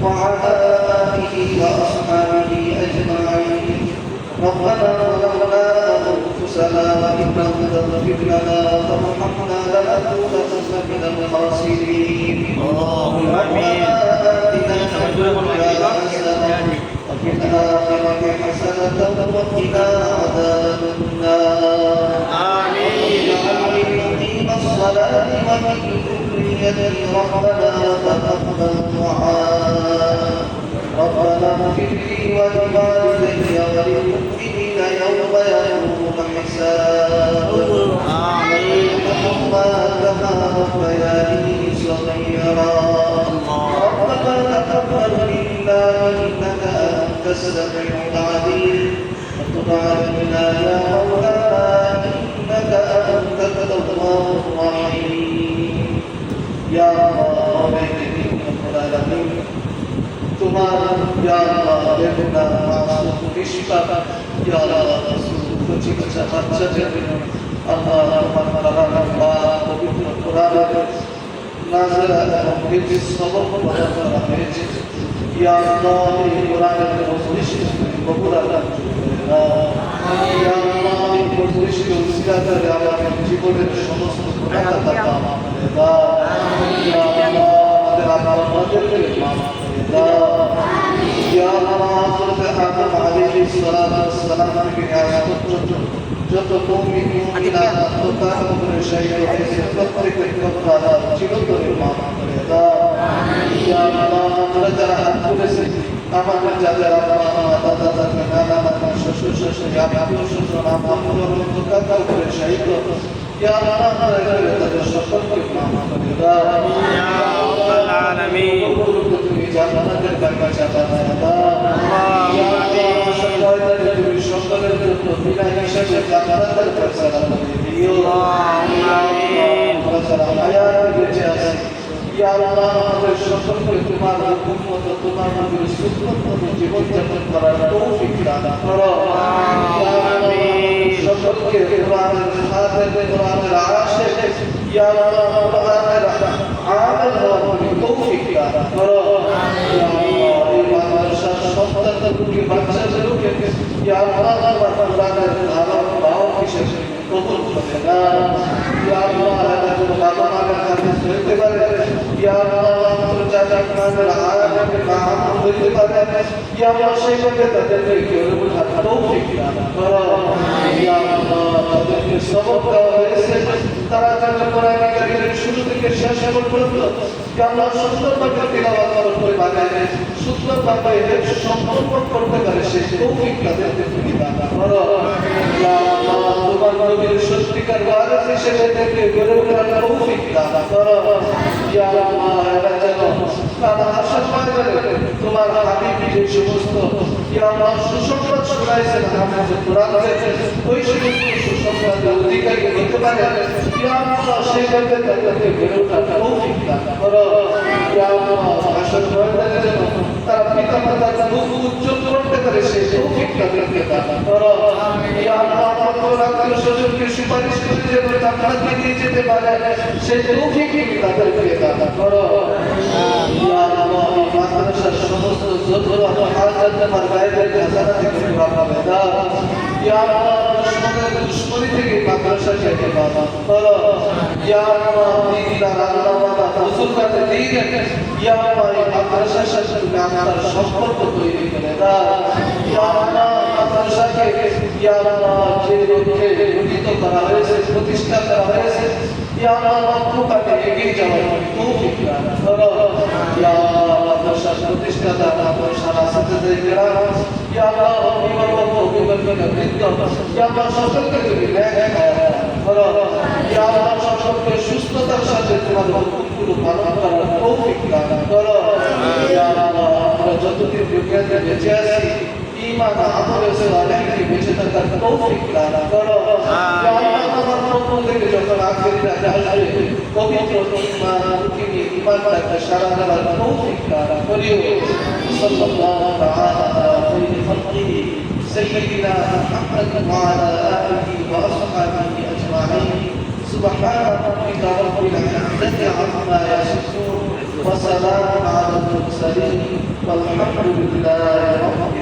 وعلى آله وأصحابه أجمعين. ربنا ظلمنا أنفسنا وإن لم تغفر لنا وترحمنا لنكونن من الخاسرين. اللهم آتنا في الدنيا حسنة وفي الآخرة حسنة وقنا عذاب النار. آمين. واجعلني مقيم الصلاة ومن ذريتي ربنا وتقبل دعاء. ربنا اغفر لي ولوالدي وللمؤمنين يوم يقوم الحساب. اللهم كما ربياني صغيرا. ربنا تقبل منا انك انت السميع العليم وتب علينا يا مولانا انك انت التواب الرحيم. يا رب العالمين তোমার ইয়া আল্লাহ বেগুনা মাসুম রিশতা ইয়া আল্লাহ রাসূল কুচি কুচা বাচ্চাদের আল্লাহ তোমার কালামুল্লাহ পবিত্র কোরআনের নাযিলা এবং হিফজ সবক করা হয়েছে। ইয়া আল্লাহ এই কোরআনের মজলিস কবুল আল্লাহ ইয়া আল্লাহ এই মজলিসকে উসিলা করে আমাদের জীবনের সমস্ত গুনাহ খাতা মাফ করে দাও। ইয়া আল্লাহ আমাদেরকে মাফ করে দাও। ইয়া আল্লাহ হযরত আদম আলাইহিস সালাতু ওয়াস সালাম থেকে আয়াত পর্যন্ত যত মুমিন মুমিনাত তার উপরে শহীদ হয়েছে প্রত্যেকের কবর চিরতরে মাফ করে দাও। ইয়া আল্লাহ আমরা যারা হাত তুলেছি আমাদের যাদের দাদা দাদা নানা নানা শ্বশুর শাশুড়ি আত্মীয় স্বজন আপন কাকা উপরে শহীদ ইয়া আল্লাহ আমরা তাদের সকলকে মাফ করে দাও। ইয়া রাব্বাল আলামিন তুমি জান্নাতের বাগিচা বানায় দাও। ইয়া আল্লাহ সকলের তুমি সকলের জন্য বিনা হিসাবে জান্নাতের ফয়সালা করে দিও। আমিন। ফয়সালা হায়াত বেঁচে আছে ইয়া আল্লাহ আমাদের সকলকে তোমার হুকুম মতো তোমার নবীর সুন্নাত মতো জীবন যাপন করার তৌফিক দান করো। আমিন। সকলকে কোরআনের খাতির কোরআনের আশিক ইয়া আল্লাহ কোরআনের আমল হওয়ার তৌফিক দান করো। আমিন। এই মাদ্রাসার সন্তানদেরকে বাচ্চাদেরকে ইয়া আল্লাহ কোরআনের ভালো ভালো হিসেবে কবুল করে নাও। ইয়া আল্লাহ আমাদের বাবা মায়ের হাদিস হইতে পারে ইয়া আল্লাহ আমাদের চাচা আমাদের আয়াতের নাম হইতে পারে ইয়া আল্লাহ সেইভাবে তাদেরকে কেবল তৌফিক দান করো। ইয়া আল্লাহ তাদেরকে সবক দেওয়া হয়েছে তারা যেন কোরআন কারীমের শুরু থেকে শেষ পর্যন্ত ইয়া আল্লাহ সুন্দরভাবে তিলাওয়াত করে বানায় সুন্দরভাবে সম্পর্ক করতে পারে সেই তৌফিক তাদেরকে তুমি দান করো। ইয়া আল্লাহ তোমার নবীর সত্যিকার ওয়ারিস হিসেবে থেকে গড়ে ওঠার তৌফিক দান করো। ইয়া আল্লাহ এরা যেন তারা আশা করে তোমার হাবিব যে সমস্ত ইয়া আল্লাহ সুসংবাদ শোনাইছেন আমাদের কোরআনে ওই সমস্ত সুসংবাদের অধিকারী হতে পারে ইয়া আল্লাহ সেইভাবে তাদেরকে গড়ে ওঠার তৌফিক দান করো। ইয়া আল্লাহ হাসর ময়দানে যেন তারা পিতা মাতার মুখ উজ্জ্বল করতে পারে সেই তৌফিক তাদেরকে দান করো। ইয়া আল্লাহ আমাদের আত্মীয় স্বজনকে সুপারিশ করে যেন জান্নাতে নিয়ে যেতে পারে সেই তৌফিক তাদেরকে দান করো। ইয়া আল্লাহ মাদ্রাসার সমস্ত যত হাজাত তোমার গায়েবের খাজানা থেকে পাবে দাও। ইয়া আল্লাহ দুশমনী থেকে মাদ্রাসাকে হেফাজত করো। ইয়া আল্লাহ দিনদার আল্লাহওয়ালা বুজুর্গাদের দিন ইয়া আল্লাহ এই মাদ্রাসার সাথে তুমি আমার সম্পর্ক তৈরি করে দাও। ইয়া আল্লাহ মাদ্রাসাকে ইয়া আল্লাহ যে লক্ষ্যে গঠিত করা হয়েছে প্রতিষ্ঠা করা হয়েছে ইয়া আল্লাহ লক্ষ্যটাকে এগিয়ে যাওয়ার তৌফিক দান করো। ইয়া আল্লাহ মাদ্রাসার প্রতিষ্ঠাতা মাদ্রাসার আসিফদের কেরাম ইয়া আল্লাহ অভিভাবক অভিভাবকের বৃন্দ ইয়া আল্লাহ সকলকে তুমি নেক করো। ইয়া আল্লাহ সকলকে সুস্থতার সাথে তোমার হুকুমগুলো পালন করার তৌফিক দান করো। ইয়া আল্লাহ আমরা যতদিন দুনিয়াতে বেঁচে আছি ঈমান আমলে সালেহকে বেঁচে থাকার তৌফিক দান করো। ইয়া আল্লাহ তোমার পক্ষ থেকে যখন আখিরাতে আসবে পবিত্র ঈমানটাকে সারা দেওয়ার তৌফিক দান করিও। সাল্লাল্লাহু তাআলা আলাইহি খালকিহি সাইয়্যিদিনা মুহাম্মদ ওয়া আলা আলিহি ওয়া আসহাবিহি আজমাইন। সুবহানা রাব্বিকা রাব্বিল ইজ্জাতি আম্মা ইয়াসিফুন وسلام على المرسلين والحمد لله رب